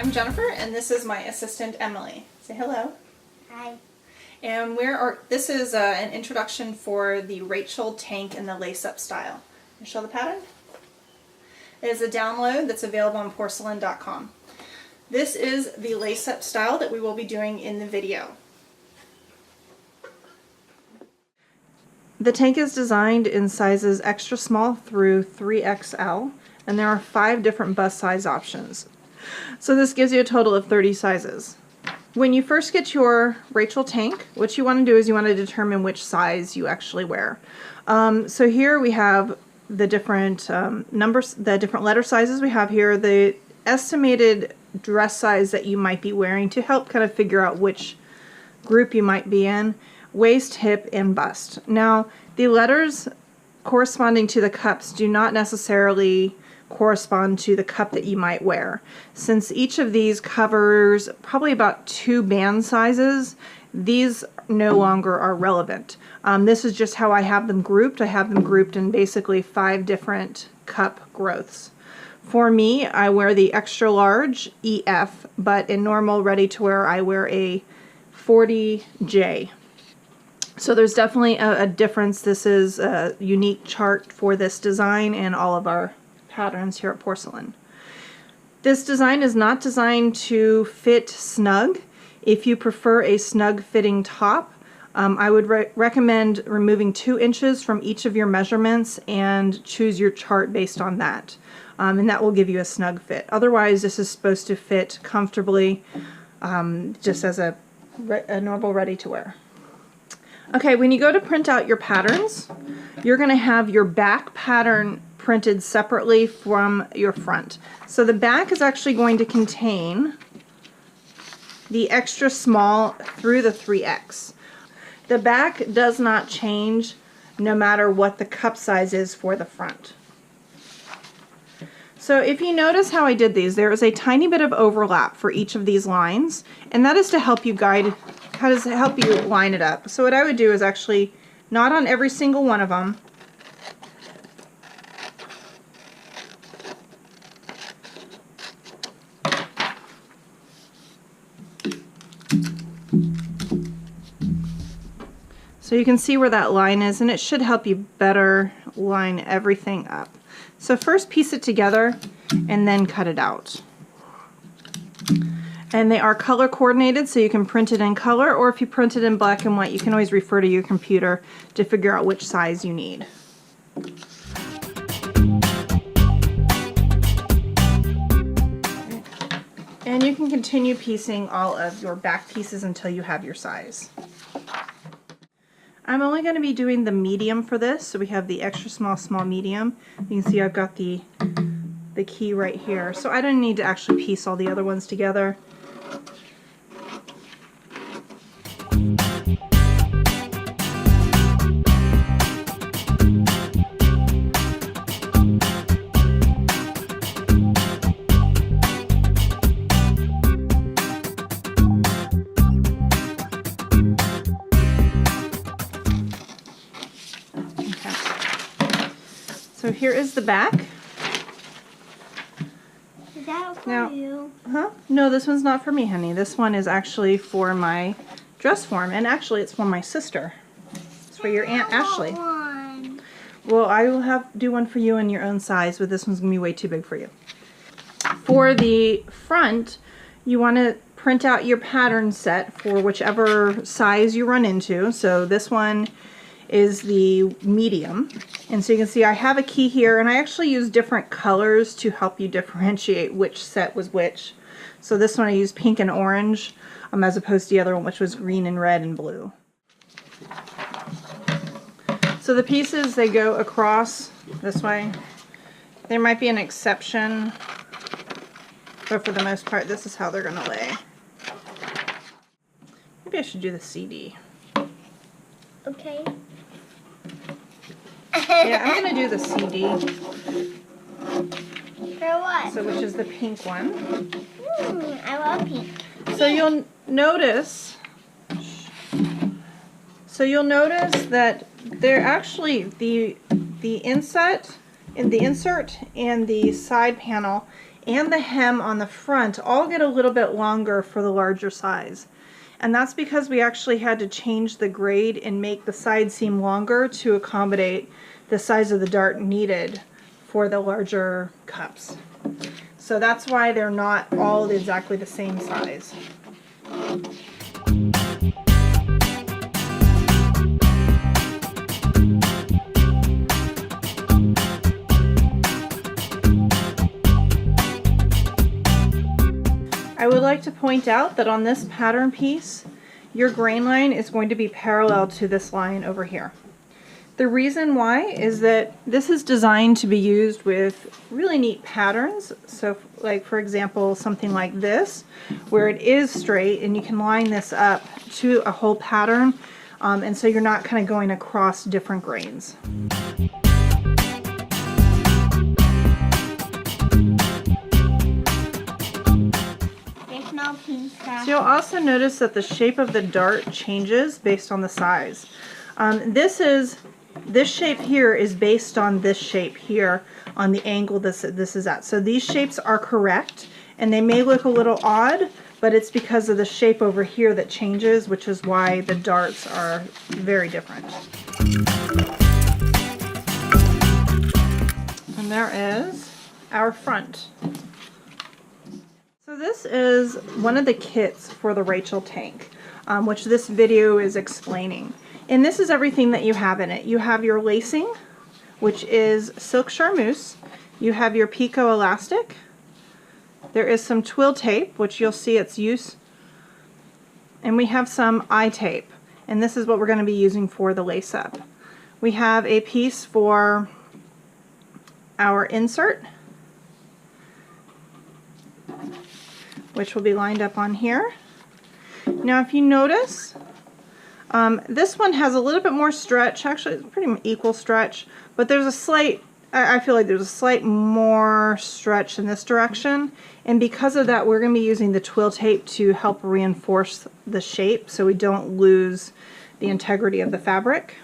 I'm Jennifer, and this is my assistant Emily. Say hello. Hi. And this is an introduction for the Rachel tank in the lace-up style. Can you show the pattern? It is a download that's available on Porcelynne.com. This is the lace-up style that we will be doing in the video. The tank is designed in sizes extra small through 3XL, and there are 5 different bust size options. So this gives you a total of 30 sizes. When you first get your Rachel tank, what you want to do is you want to determine which size you actually wear. So here we have the different numbers, the different letter sizes we have here, the estimated dress size that you might be wearing to help kind of figure out which group you might be in, waist, hip, and bust. Now, the letters corresponding to the cups do not necessarily correspond to the cup that you might wear. Since each of these covers probably about 2 band sizes, these no longer are relevant. This is just how I have them grouped. I have them grouped in basically 5 different cup growths. For me, I wear the extra large EF, but in normal ready to wear I wear a 40J. So there's definitely a difference. This is a unique chart for this design and all of our patterns here at Porcelynne. This design is not designed to fit snug. If you prefer a snug fitting top, I would recommend removing 2 inches from each of your measurements and choose your chart based on that. And that will give you a snug fit. Otherwise, this is supposed to fit comfortably, just as a normal ready to wear. Okay, when you go to print out your patterns, you're going to have your back pattern printed separately from your front. So the back is actually going to contain the extra small through the 3X. The back does not change no matter what the cup size is for the front. So if you notice how I did these, there is a tiny bit of overlap for each of these lines, and that is to help you help you line it up. So what I would do is actually, not on every single one of them, so you can see where that line is, and it should help you better line everything up. So first piece it together and then cut it out. And they are color coordinated, so you can print it in color, or if you print it in black and white, you can always refer to your computer to figure out which size you need. And you can continue piecing all of your back pieces until you have your size. I'm only going to be doing the medium for this, so we have the extra small, small, medium. You can see I've got the key right here, so I don't need to actually piece all the other ones together. So here is the back. Is that for you? No, this one's not for me, honey. This one is actually for my dress form, and actually it's for my sister. It's for your Aunt Ashley. One. Well, I will do one for you in your own size, but this one's going to be way too big for you. For the front, you want to print out your pattern set for whichever size you run into. So this one is the medium, and so you can see I have a key here, and I actually use different colors to help you differentiate which set was which. So this one I use pink and orange, as opposed to the other one, which was green and red and blue. So the pieces, they go across this way. There might be an exception, but for the most part this is how they're going to lay. Maybe I should do the CD. Okay. Yeah, I'm going to do the CD. For what? So which is the pink one. I love pink. So you'll notice that they're actually the insert and the side panel and the hem on the front all get a little bit longer for the larger size. And that's because we actually had to change the grade and make the side seam longer to accommodate the size of the dart needed for the larger cups. So that's why they're not all exactly the same size. I would like to point out that on this pattern piece, your grain line is going to be parallel to this line over here. The reason why is that this is designed to be used with really neat patterns. So like for example, something like this, where it is straight and you can line this up to a whole pattern, and so you're not kind of going across different grains. So you'll also notice that the shape of the dart changes based on the size. This shape here is based on this shape here on the angle this is at. So these shapes are correct, and they may look a little odd, but it's because of the shape over here that changes, which is why the darts are very different. And there is our front. So this is one of the kits for the Rachel tank, which this video is explaining. And this is everything that you have in it. You have your lacing, which is silk charmeuse. You have your picot elastic. There is some twill tape, which you'll see its use. And we have some eye tape. And this is what we're going to be using for the lace up. We have a piece for our insert, which will be lined up on here. Now if you notice, this one has a little bit more stretch. Actually, it's pretty equal stretch, but there's a slight, I feel like there's a slight more stretch in this direction, and because of that we're going to be using the twill tape to help reinforce the shape so we don't lose the integrity of the fabric.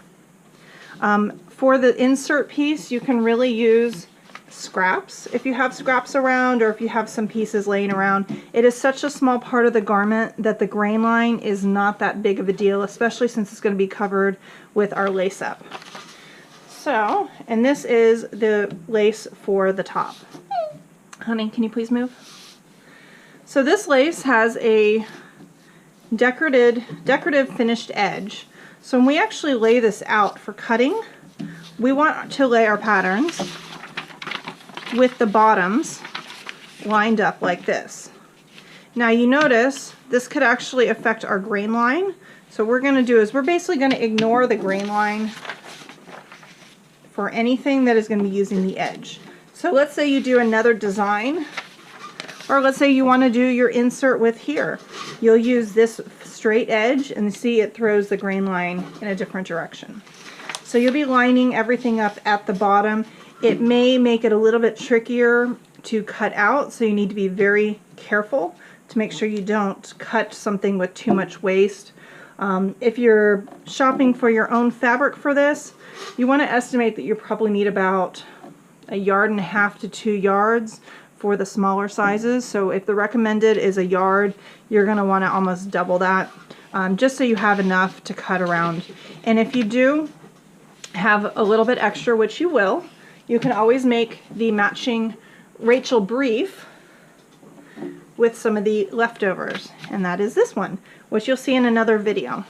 For the insert piece, you can really use scraps if you have scraps around, or if you have some pieces laying around. It is such a small part of the garment that the grain line is not that big of a deal, especially since it's going to be covered with our lace up. So, and this is the lace for the top. Honey, can you please move? So this lace has a decorative finished edge. So when we actually lay this out for cutting, we want to lay our patterns with the bottoms lined up like this. Now you notice this could actually affect our grain line. So what we're going to do is we're basically going to ignore the grain line for anything that is going to be using the edge. So let's say you do another design, or let's say you want to do your insert with here. You'll use this straight edge and see it throws the grain line in a different direction. So you'll be lining everything up at the bottom. It may make it a little bit trickier to cut out, so you need to be very careful to make sure you don't cut something with too much waste. If you're shopping for your own fabric for this, you want to estimate that you probably need about 1.5 yards to 2 yards for the smaller sizes. So if the recommended is 1 yard, you're going to want to almost double that, just so you have enough to cut around. And if you do have a little bit extra, which you will, you can always make the matching Rachel brief with some of the leftovers, and that is this one, which you'll see in another video.